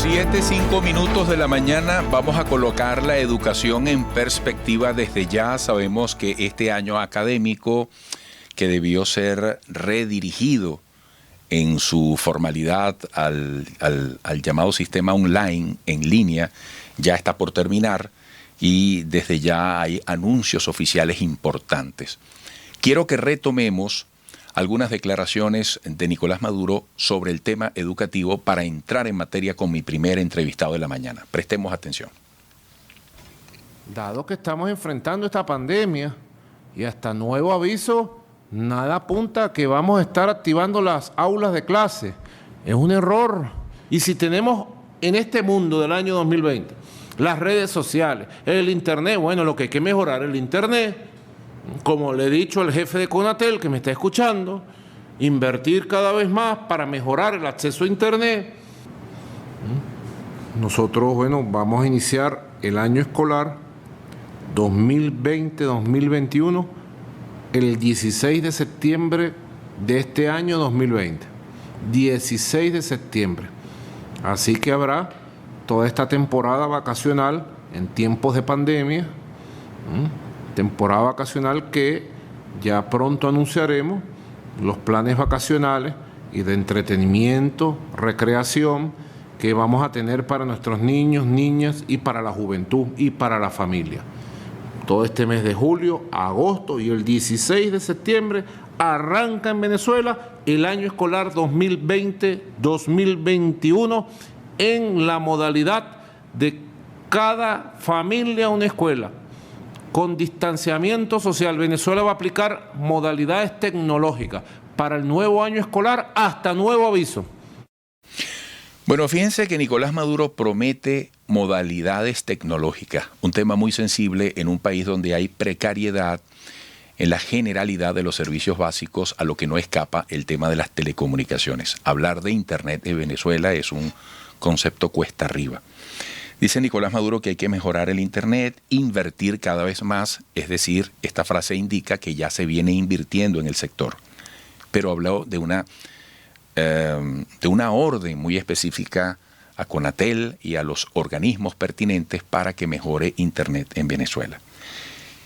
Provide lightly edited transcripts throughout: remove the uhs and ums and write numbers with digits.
7:05 de la mañana. Vamos a colocar la educación en perspectiva desde ya. Sabemos que este año académico, que debió ser redirigido en su formalidad al llamado sistema online, en línea, ya está por terminar y desde ya hay anuncios oficiales importantes. Quiero que retomemos algunas declaraciones de Nicolás Maduro sobre el tema educativo para entrar en materia con mi primer entrevistado de la mañana. Prestemos atención. Dado que estamos enfrentando esta pandemia y hasta nuevo aviso, nada apunta a que vamos a estar activando las aulas de clase. Es un error. Y si tenemos en este mundo del año 2020 las redes sociales, el internet, bueno, lo que hay que mejorar el internet. Como le he dicho al jefe de Conatel que me está escuchando, invertir cada vez más para mejorar el acceso a internet. Nosotros, bueno, vamos a iniciar el año escolar 2020-2021 el 16 de septiembre de este año 2020. 16 de septiembre. Así que habrá toda esta temporada vacacional en tiempos de pandemia. Temporada vacacional que ya pronto anunciaremos los planes vacacionales y de entretenimiento, recreación que vamos a tener para nuestros niños, niñas y para la juventud y para la familia. Todo este mes de julio, agosto y el 16 de septiembre arranca en Venezuela el año escolar 2020-2021 en la modalidad de cada familia una escuela. Con distanciamiento social, Venezuela va a aplicar modalidades tecnológicas para el nuevo año escolar hasta nuevo aviso. Bueno, fíjense que Nicolás Maduro promete modalidades tecnológicas, un tema muy sensible en un país donde hay precariedad en la generalidad de los servicios básicos, a lo que no escapa el tema de las telecomunicaciones. Hablar de Internet en Venezuela es un concepto cuesta arriba. Dice Nicolás Maduro que hay que mejorar el Internet, invertir cada vez más, es decir, esta frase indica que ya se viene invirtiendo en el sector. Pero habló de una orden muy específica a Conatel y a los organismos pertinentes para que mejore Internet en Venezuela.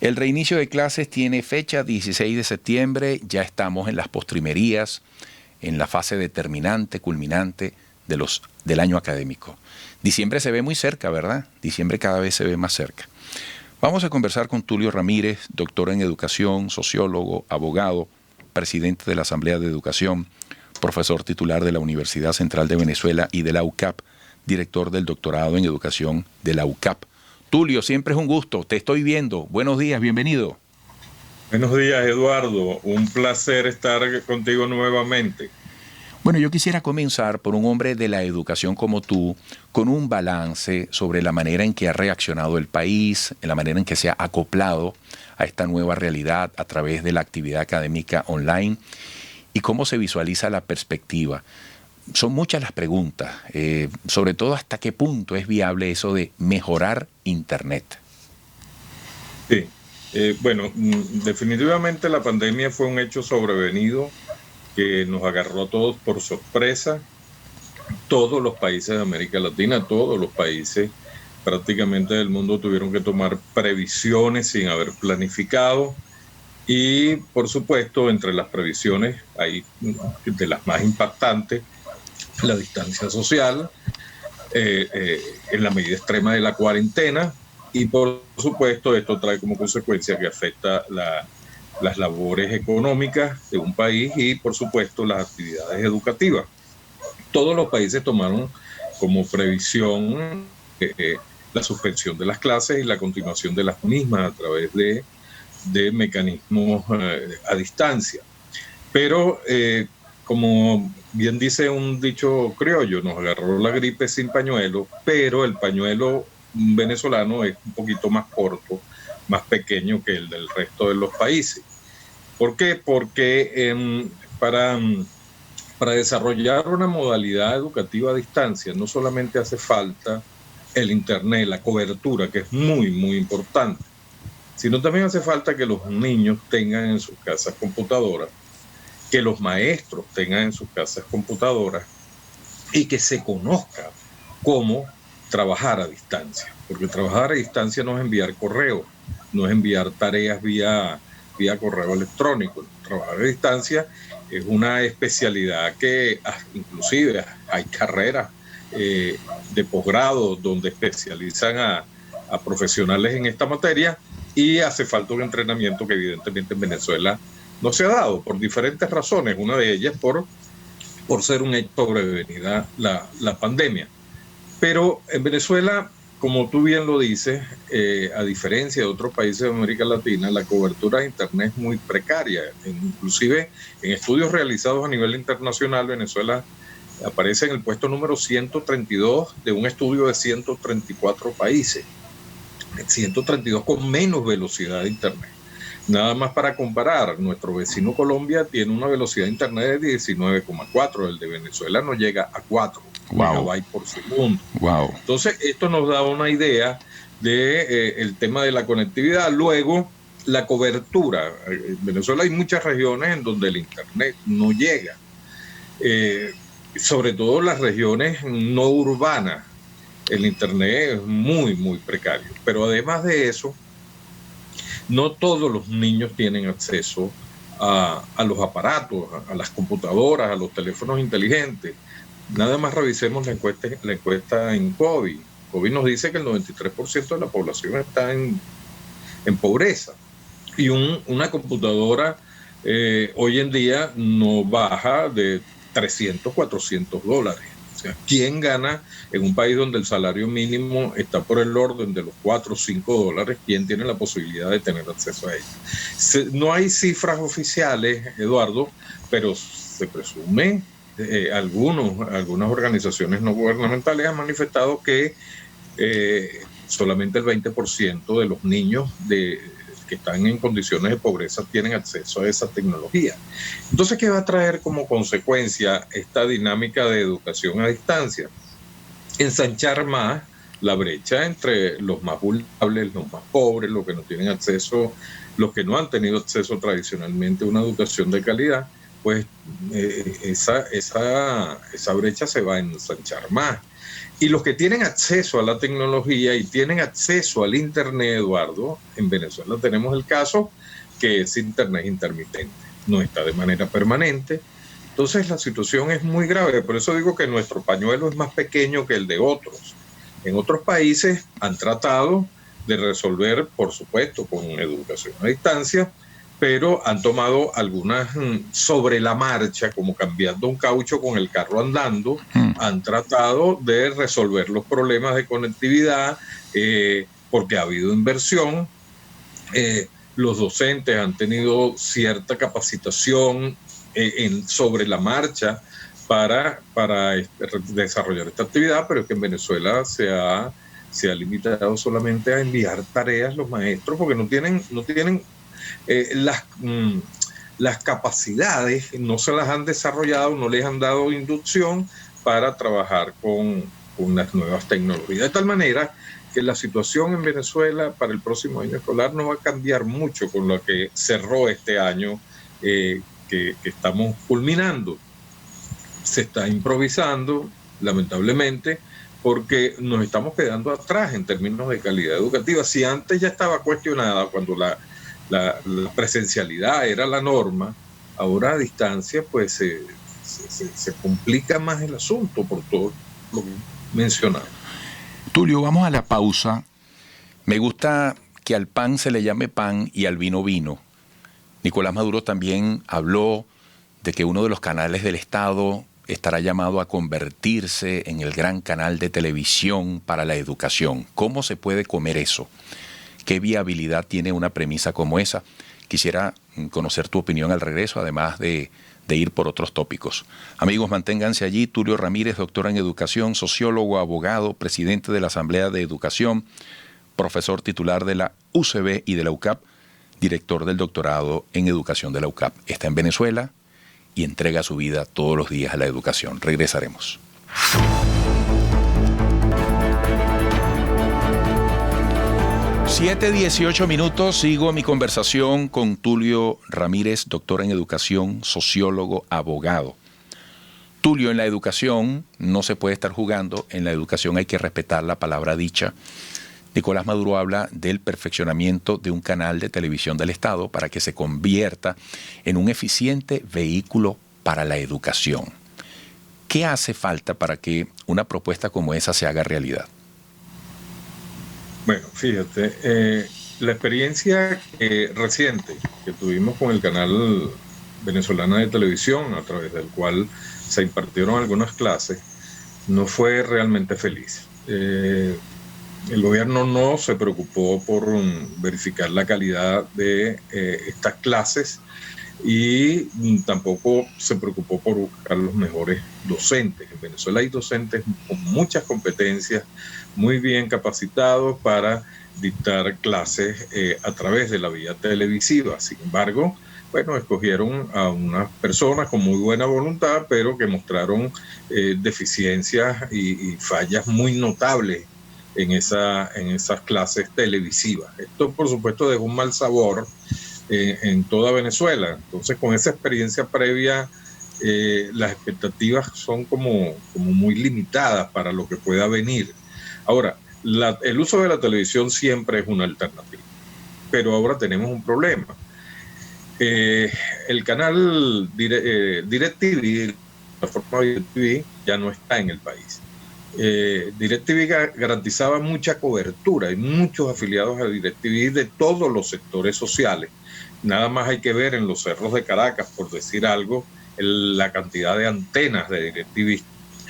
El reinicio de clases tiene fecha 16 de septiembre, ya estamos en las postrimerías, en la fase determinante, culminante del año académico. Diciembre se ve muy cerca, ¿verdad? Diciembre cada vez se ve más cerca. Vamos a conversar con Tulio Ramírez, doctor en educación, sociólogo, abogado, presidente de la Asamblea de Educación, profesor titular de la Universidad Central de Venezuela y de la UCAP, director del doctorado en educación de la UCAP. Tulio, siempre es un gusto, te estoy viendo. Buenos días, bienvenido. Buenos días, Eduardo. Un placer estar contigo nuevamente. Bueno, yo quisiera comenzar por un hombre de la educación como tú, con un balance sobre la manera en que ha reaccionado el país, en la manera en que se ha acoplado a esta nueva realidad a través de la actividad académica online y cómo se visualiza la perspectiva. Son muchas las preguntas, sobre todo hasta qué punto es viable eso de mejorar Internet. Sí, bueno, definitivamente la pandemia fue un hecho sobrevenido que nos agarró a todos por sorpresa. Todos los países de América Latina, todos los países prácticamente del mundo tuvieron que tomar previsiones sin haber planificado. Y por supuesto, entre las previsiones hay de las más impactantes, la distancia social, en la medida extrema de la cuarentena, y por supuesto esto trae como consecuencia que afecta las labores económicas de un país y por supuesto las actividades educativas. Todos los países tomaron como previsión la suspensión de las clases y la continuación de las mismas a través de mecanismos a distancia. Pero como bien dice un dicho criollo, nos agarró la gripe sin pañuelo, pero el pañuelo venezolano es un poquito más corto, más pequeño que el del resto de los países. ¿Por qué? Porque para desarrollar una modalidad educativa a distancia no solamente hace falta el Internet, la cobertura, que es muy, muy importante, sino también hace falta que los niños tengan en sus casas computadoras, que los maestros tengan en sus casas computadoras y que se conozca cómo trabajar a distancia, porque trabajar a distancia no es enviar correo, no es enviar tareas vía correo electrónico. Trabajar a distancia es una especialidad que inclusive hay carreras de posgrado donde especializan a profesionales en esta materia, y hace falta un entrenamiento que evidentemente en Venezuela no se ha dado por diferentes razones, una de ellas por ser un hecho sobrevenida la pandemia. Pero en Venezuela, como tú bien lo dices, a diferencia de otros países de América Latina, la cobertura de Internet es muy precaria. Inclusive en estudios realizados a nivel internacional, Venezuela aparece en el puesto número 132 de un estudio de 134 países. 132 con menos velocidad de Internet. Nada más para comparar, nuestro vecino Colombia tiene una velocidad de Internet de 19,4, el de Venezuela no llega a 4 megabytes por segundo. Wow. Entonces, esto nos da una idea de el tema de la conectividad. Luego, la cobertura. En Venezuela hay muchas regiones en donde el Internet no llega, sobre todo las regiones no urbanas. El Internet es muy, muy precario. Pero además de eso, no todos los niños tienen acceso a los aparatos, a las computadoras, a los teléfonos inteligentes. Nada más revisemos la encuesta en COVID. COVID nos dice que el 93% de la población está en pobreza. Y una computadora hoy en día no baja de $300, $400. O sea, ¿quién gana en un país donde el salario mínimo está por el orden de los $4 o $5? ¿Quién tiene la posibilidad de tener acceso a ella? No hay cifras oficiales, Eduardo, pero se presume, algunas organizaciones no gubernamentales han manifestado que solamente el 20% de los niños que están en condiciones de pobreza tienen acceso a esa tecnología. Entonces, ¿qué va a traer como consecuencia esta dinámica de educación a distancia? Ensanchar más la brecha entre los más vulnerables, los más pobres, los que no tienen acceso, los que no han tenido acceso tradicionalmente a una educación de calidad. Pues esa brecha se va a ensanchar más. Y los que tienen acceso a la tecnología y tienen acceso al Internet, Eduardo, en Venezuela tenemos el caso que ese Internet intermitente, no está de manera permanente. Entonces la situación es muy grave. Por eso digo que nuestro pañuelo es más pequeño que el de otros. En otros países han tratado de resolver, por supuesto, con educación a distancia, pero han tomado algunas sobre la marcha, como cambiando un caucho con el carro andando. Han tratado de resolver los problemas de conectividad porque ha habido inversión. Los docentes han tenido cierta capacitación sobre la marcha para desarrollar esta actividad, pero es que en Venezuela se ha limitado solamente a enviar tareas los maestros porque no tienen las capacidades, no se las han desarrollado, no les han dado inducción para trabajar con las nuevas tecnologías. De tal manera que la situación en Venezuela para el próximo año escolar no va a cambiar mucho con lo que cerró este año que estamos culminando. Se está improvisando, lamentablemente, porque nos estamos quedando atrás en términos de calidad educativa. Si antes ya estaba cuestionada cuando la presencialidad era la norma, ahora a distancia pues se complica más el asunto por todo lo mencionado. Tulio, vamos a la pausa. Me gusta que al pan se le llame pan y al vino vino. Nicolás Maduro también habló de que uno de los canales del Estado estará llamado a convertirse en el gran canal de televisión para la educación. ¿Cómo se puede comer eso? ¿Qué viabilidad tiene una premisa como esa? Quisiera conocer tu opinión al regreso, además de ir por otros tópicos. Amigos, manténganse allí. Tulio Ramírez, doctor en educación, sociólogo, abogado, presidente de la Asamblea de Educación, profesor titular de la UCB y de la UCAP, director del doctorado en educación de la UCAP. Está en Venezuela y entrega su vida todos los días a la educación. Regresaremos. 7:18 minutos, sigo mi conversación con Tulio Ramírez, doctor en educación, sociólogo, abogado. Tulio, en la educación no se puede estar jugando, en la educación hay que respetar la palabra dicha. Nicolás Maduro habla del perfeccionamiento de un canal de televisión del Estado para que se convierta en un eficiente vehículo para la educación. ¿Qué hace falta para que una propuesta como esa se haga realidad? Bueno, fíjate, la experiencia reciente que tuvimos con el canal venezolano de televisión, a través del cual se impartieron algunas clases, no fue realmente feliz. El gobierno no se preocupó por verificar la calidad de estas clases y tampoco se preocupó por buscar los mejores docentes. En Venezuela hay docentes con muchas competencias, muy bien capacitados para dictar clases a través de la vía televisiva. Sin embargo, bueno, escogieron a unas personas con muy buena voluntad, pero que mostraron deficiencias y fallas muy notables en esas clases televisivas. Esto, por supuesto, dejó un mal sabor en toda Venezuela. Entonces, con esa experiencia previa, las expectativas son como muy limitadas para lo que pueda venir. Ahora, el uso de la televisión siempre es una alternativa, pero ahora tenemos un problema. El canal DirecTV, la forma DirecTV, ya no está en el país. DirecTV garantizaba mucha cobertura y muchos afiliados a DirecTV de todos los sectores sociales. Nada más hay que ver en los cerros de Caracas, por decir algo, la cantidad de antenas de DirecTV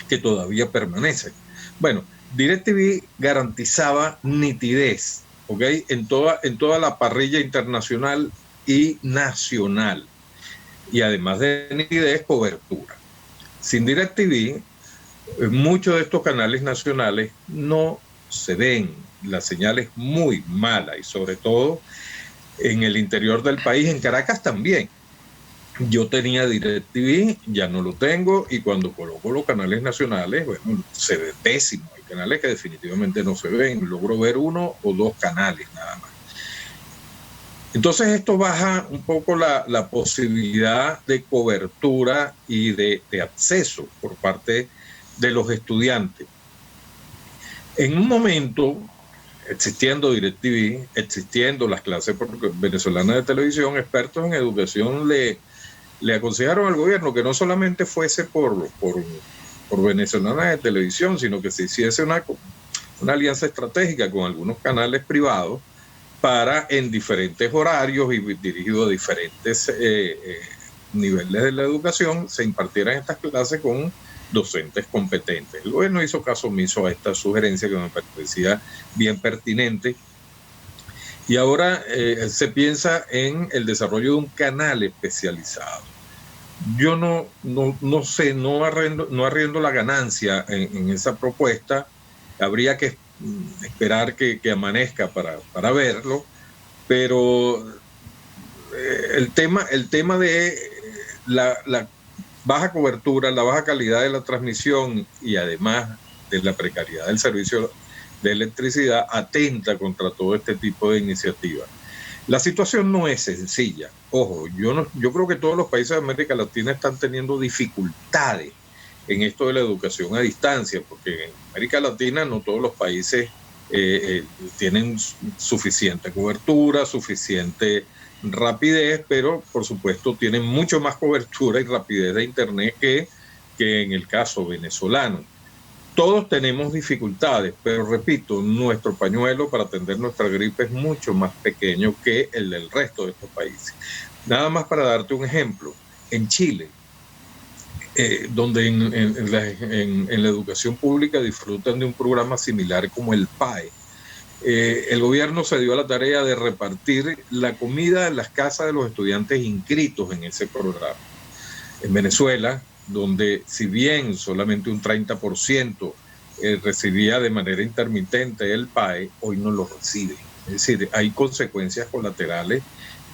que todavía permanecen. Bueno, DirecTV garantizaba nitidez, ¿ok? En toda la parrilla internacional y nacional, y además de nitidez, cobertura. Sin DirecTV, muchos de estos canales nacionales no se ven, la señal es muy mala, y sobre todo en el interior del país, en Caracas también. Yo tenía DirecTV, ya no lo tengo, y cuando coloco los canales nacionales, bueno, se ve pésimo. Hay canales que definitivamente no se ven, logro ver 1 o 2 canales nada más. Entonces esto baja un poco la posibilidad de cobertura y de acceso por parte de los estudiantes. En un momento, existiendo DirecTV, existiendo las clases venezolanas de televisión, expertos en educación le aconsejaron al gobierno que no solamente fuese por venezolanas de televisión, sino que se hiciese una alianza estratégica con algunos canales privados para, en diferentes horarios y dirigido a diferentes niveles de la educación, se impartieran estas clases con docentes competentes. El gobierno hizo caso omiso a esta sugerencia que me parecía bien pertinente, y ahora se piensa en el desarrollo de un canal especializado. Yo no sé, no arriendo la ganancia en esa propuesta. Habría que esperar que amanezca para verlo, pero el tema de la baja cobertura, la baja calidad de la transmisión y además de la precariedad del servicio de electricidad atenta contra todo este tipo de iniciativas. La situación no es sencilla. Ojo, yo creo que todos los países de América Latina están teniendo dificultades en esto de la educación a distancia, porque en América Latina no todos los países tienen suficiente cobertura, suficiente rapidez, pero por supuesto tienen mucho más cobertura y rapidez de internet que en el caso venezolano. Todos tenemos dificultades, pero repito, nuestro pañuelo para atender nuestra gripe es mucho más pequeño que el del resto de estos países. Nada más para darte un ejemplo, en Chile, donde en la educación pública disfrutan de un programa similar como el PAE, el gobierno se dio a la tarea de repartir la comida en las casas de los estudiantes inscritos en ese programa. En Venezuela, donde si bien solamente un 30% recibía de manera intermitente el PAE, hoy no lo recibe. Es decir, hay consecuencias colaterales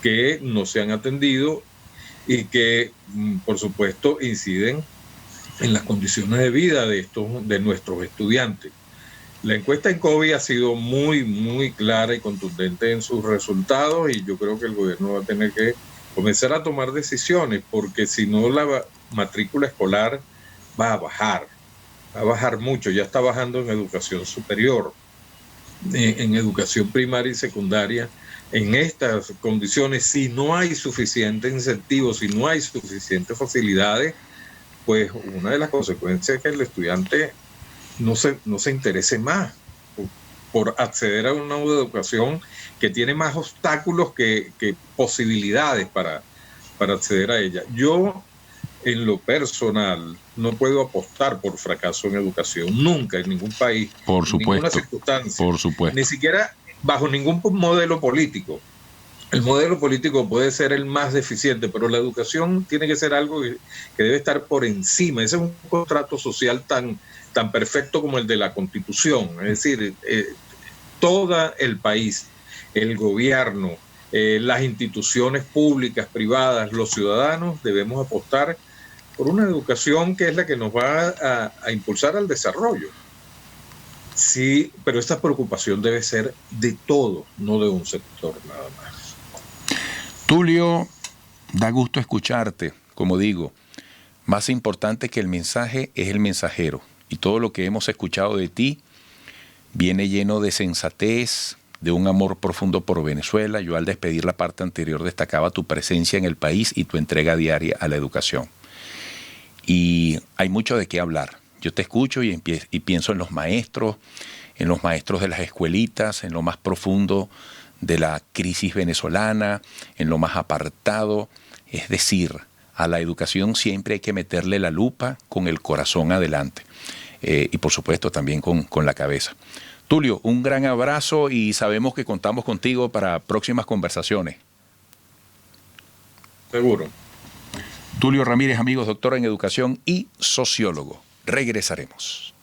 que no se han atendido y que, por supuesto, inciden en las condiciones de vida de nuestros estudiantes. La encuesta en COVID ha sido muy, muy clara y contundente en sus resultados, y yo creo que el gobierno va a tener que comenzar a tomar decisiones, porque si no, la matrícula escolar va a bajar mucho, ya está bajando en educación superior, en educación primaria y secundaria. En estas condiciones, si no hay suficiente incentivo, si no hay suficientes facilidades, pues una de las consecuencias es que el estudiante no se interese más por acceder a una educación que tiene más obstáculos que posibilidades para acceder a ella. Yo, en lo personal, no puedo apostar por fracaso en educación, nunca, en ningún país, por en ninguna supuesto, circunstancia, por supuesto, ni siquiera bajo ningún modelo político. El modelo político puede ser el más deficiente, pero la educación tiene que ser algo que debe estar por encima. Ese es un contrato social tan perfecto como el de la Constitución. Es decir, todo el país, el gobierno, las instituciones públicas, privadas, los ciudadanos, debemos apostar por una educación que es la que nos va a impulsar al desarrollo. Sí, pero esta preocupación debe ser de todo, no de un sector nada más. Tulio, da gusto escucharte. Como digo, más importante que el mensaje es el mensajero. Y todo lo que hemos escuchado de ti viene lleno de sensatez, de un amor profundo por Venezuela. Yo al despedir la parte anterior destacaba tu presencia en el país y tu entrega diaria a la educación. Y hay mucho de qué hablar. Yo te escucho y pienso en los maestros de las escuelitas, en lo más profundo de la crisis venezolana, en lo más apartado. Es decir, a la educación siempre hay que meterle la lupa con el corazón adelante. Y por supuesto también con la cabeza. Tulio, un gran abrazo y sabemos que contamos contigo para próximas conversaciones. Seguro. Tulio Ramírez, amigos, doctor en educación y sociólogo. Regresaremos.